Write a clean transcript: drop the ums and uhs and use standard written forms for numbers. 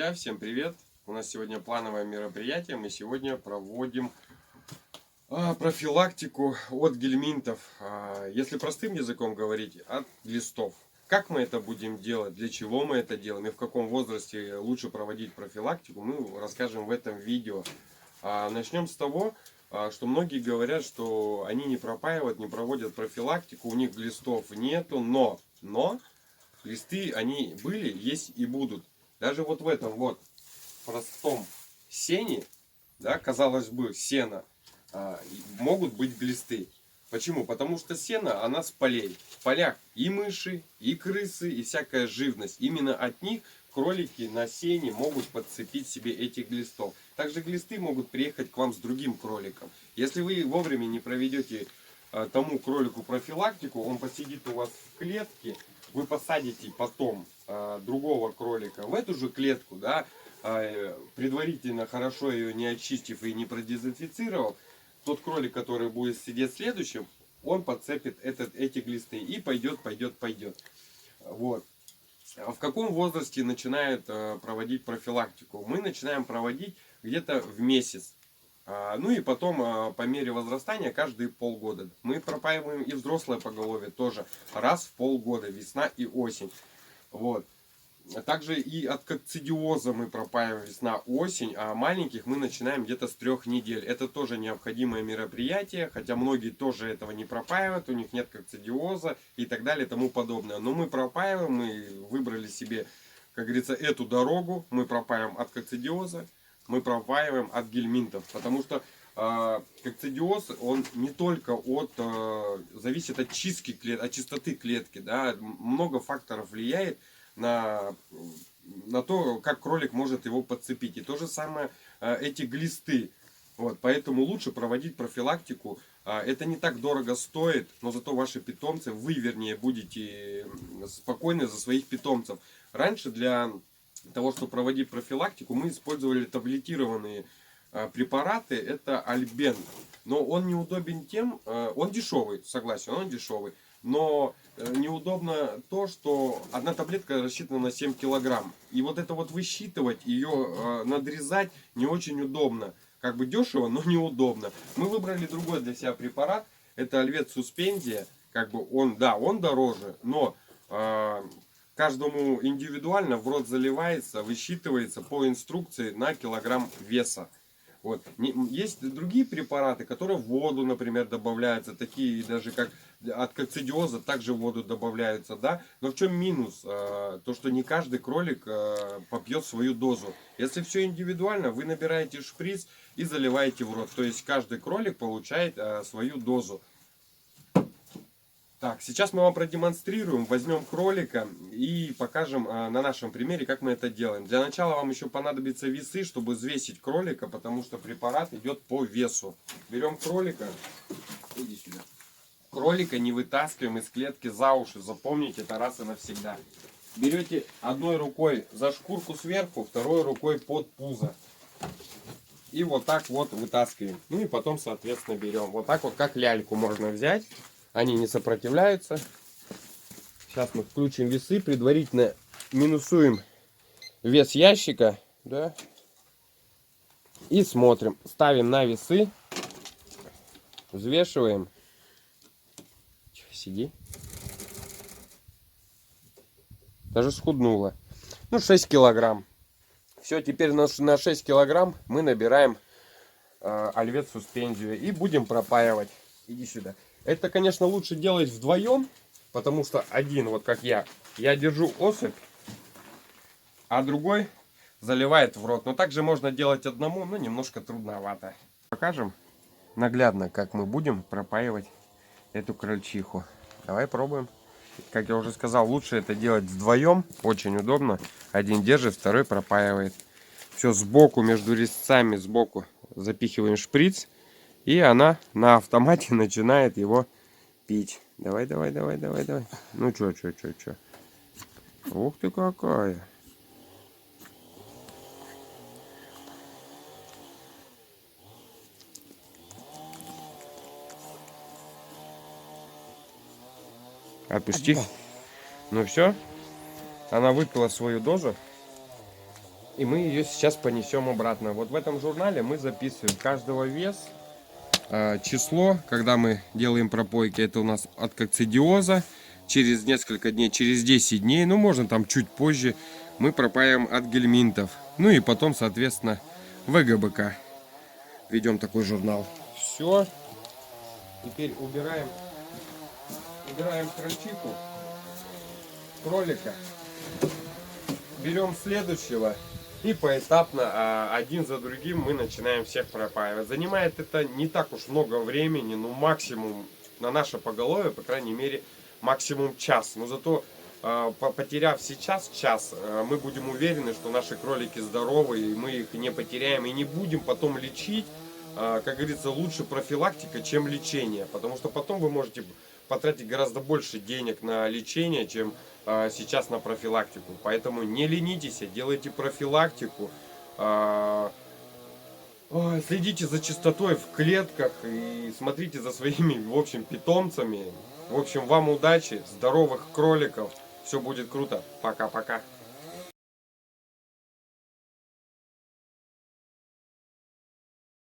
Друзья, всем привет! У нас сегодня плановое мероприятие. Мы сегодня проводим профилактику от гельминтов. Если простым языком говорить, от глистов. Как мы это будем делать, для чего мы это делаем и в каком возрасте лучше проводить профилактику, мы расскажем в этом видео. Начнем с того, что многие говорят, что они не пропаивают, не проводят профилактику, у них глистов нету, но глисты они были, есть и будут. Даже вот в этом вот простом сене, да, казалось бы, сено, могут быть глисты. Почему? Потому что сено, она с полей. В полях и мыши, и крысы, и всякая живность. Именно от них кролики на сене могут подцепить себе этих глистов. Также глисты могут приехать к вам с другим кроликом. Если вы вовремя не проведете тому кролику профилактику, он посидит у вас в клетке, вы посадите потом другого кролика в эту же клетку, да, предварительно хорошо ее не очистив и не продезинфицировав, тот кролик, который будет сидеть следующим, он подцепит эти глисты и пойдет. Вот. В каком возрасте начинают проводить профилактику? Мы начинаем проводить где-то в месяц. Ну и потом по мере возрастания каждые полгода. Мы пропаиваем и взрослое поголовье тоже раз в полгода, весна и осень. Вот. Также и от кокцидиоза мы пропаиваем весна-осень, а маленьких мы начинаем где-то с 3 недель. Это тоже необходимое мероприятие, хотя многие тоже этого не пропаивают, у них нет кокцидиоза и так далее и тому подобное. Но мы пропаиваем, мы выбрали себе, как говорится, эту дорогу, мы пропаиваем от кокцидиоза, мы пропаиваем от гельминтов, потому что кокцидиоз, он не только зависит от чистки от чистоты клетки, да, много факторов влияет на то, как кролик может его подцепить. И то же самое эти глисты. Вот, поэтому лучше проводить профилактику. Это не так дорого стоит, но зато ваши питомцы, вы вернее будете спокойны за своих питомцев. Раньше для того, чтобы проводить профилактику, мы использовали таблетированные препараты. Это Альбен. Но он неудобен тем, он дешевый, согласен, он дешевый. Но неудобно то, что одна таблетка рассчитана на 7 килограмм. И вот это вот высчитывать, ее надрезать не очень удобно. Как бы дешево, но неудобно. Мы выбрали другой для себя препарат. Это Альвет Суспензия. Как бы он дороже, но каждому индивидуально в рот заливается, высчитывается по инструкции на килограмм веса. Вот. Есть другие препараты, которые в воду, например, добавляются, такие даже как от кокцидиоза также в воду добавляются, да. Но в чем минус? То, что не каждый кролик попьет свою дозу. Если все индивидуально, вы набираете шприц и заливаете в рот. То есть каждый кролик получает свою дозу. Так, сейчас мы вам продемонстрируем, возьмем кролика и покажем на нашем примере, как мы это делаем. Для начала вам еще понадобятся весы, чтобы взвесить кролика, потому что препарат идет по весу. Берем кролика, иди сюда. Кролика не вытаскиваем из клетки за уши, запомните это раз и навсегда. Берете одной рукой за шкурку сверху, второй рукой под пузо. И вот так вот вытаскиваем. Ну и потом, соответственно, берем. Вот так вот, как ляльку можно взять. Они не сопротивляются. Сейчас мы включим весы, предварительно минусуем вес ящика, да, и смотрим. Ставим на весы, взвешиваем. Сиди. Даже схуднула. Ну, 6 килограмм. Все, теперь на 6 килограмм мы набираем Альвет Суспензию и будем пропаивать. Иди сюда. Это, конечно, лучше делать вдвоем, потому что один, вот как я держу особь, а другой заливает в рот. Но также можно делать одному, но немножко трудновато. Покажем наглядно, как мы будем пропаивать эту крольчиху. Давай пробуем. Как я уже сказал, лучше это делать вдвоем, очень удобно. Один держит, второй пропаивает. Все сбоку, между резцами сбоку запихиваем шприц. И она на автомате начинает его пить. Давай. Ну чё. Ух ты какая. Отпусти. Ну все. Она выпила свою дозу. И мы ее сейчас понесем обратно. Вот в этом журнале мы записываем каждого вес, число, когда мы делаем пропойки. Это у нас от кокцидиоза. Через несколько дней, через 10 дней, ну можно там чуть позже, мы пропаиваем от гельминтов. Ну и потом, соответственно, ВГБК. Ведем такой журнал. Все. Теперь убираем крольчиху, кролика. Берем следующего. И поэтапно, один за другим, мы начинаем всех пропаивать. Занимает это не так уж много времени, ну максимум на наше поголовье, по крайней мере, максимум час. Но зато, потеряв сейчас час, мы будем уверены, что наши кролики здоровы, и мы их не потеряем, и не будем потом лечить. Как говорится, лучше профилактика, чем лечение. Потому что потом вы можете потратить гораздо больше денег на лечение, чем сейчас на профилактику. Поэтому не ленитесь, делайте профилактику. Следите за чистотой в клетках и смотрите за своими, в общем, питомцами. В общем, вам удачи, здоровых кроликов. Все будет круто. Пока-пока.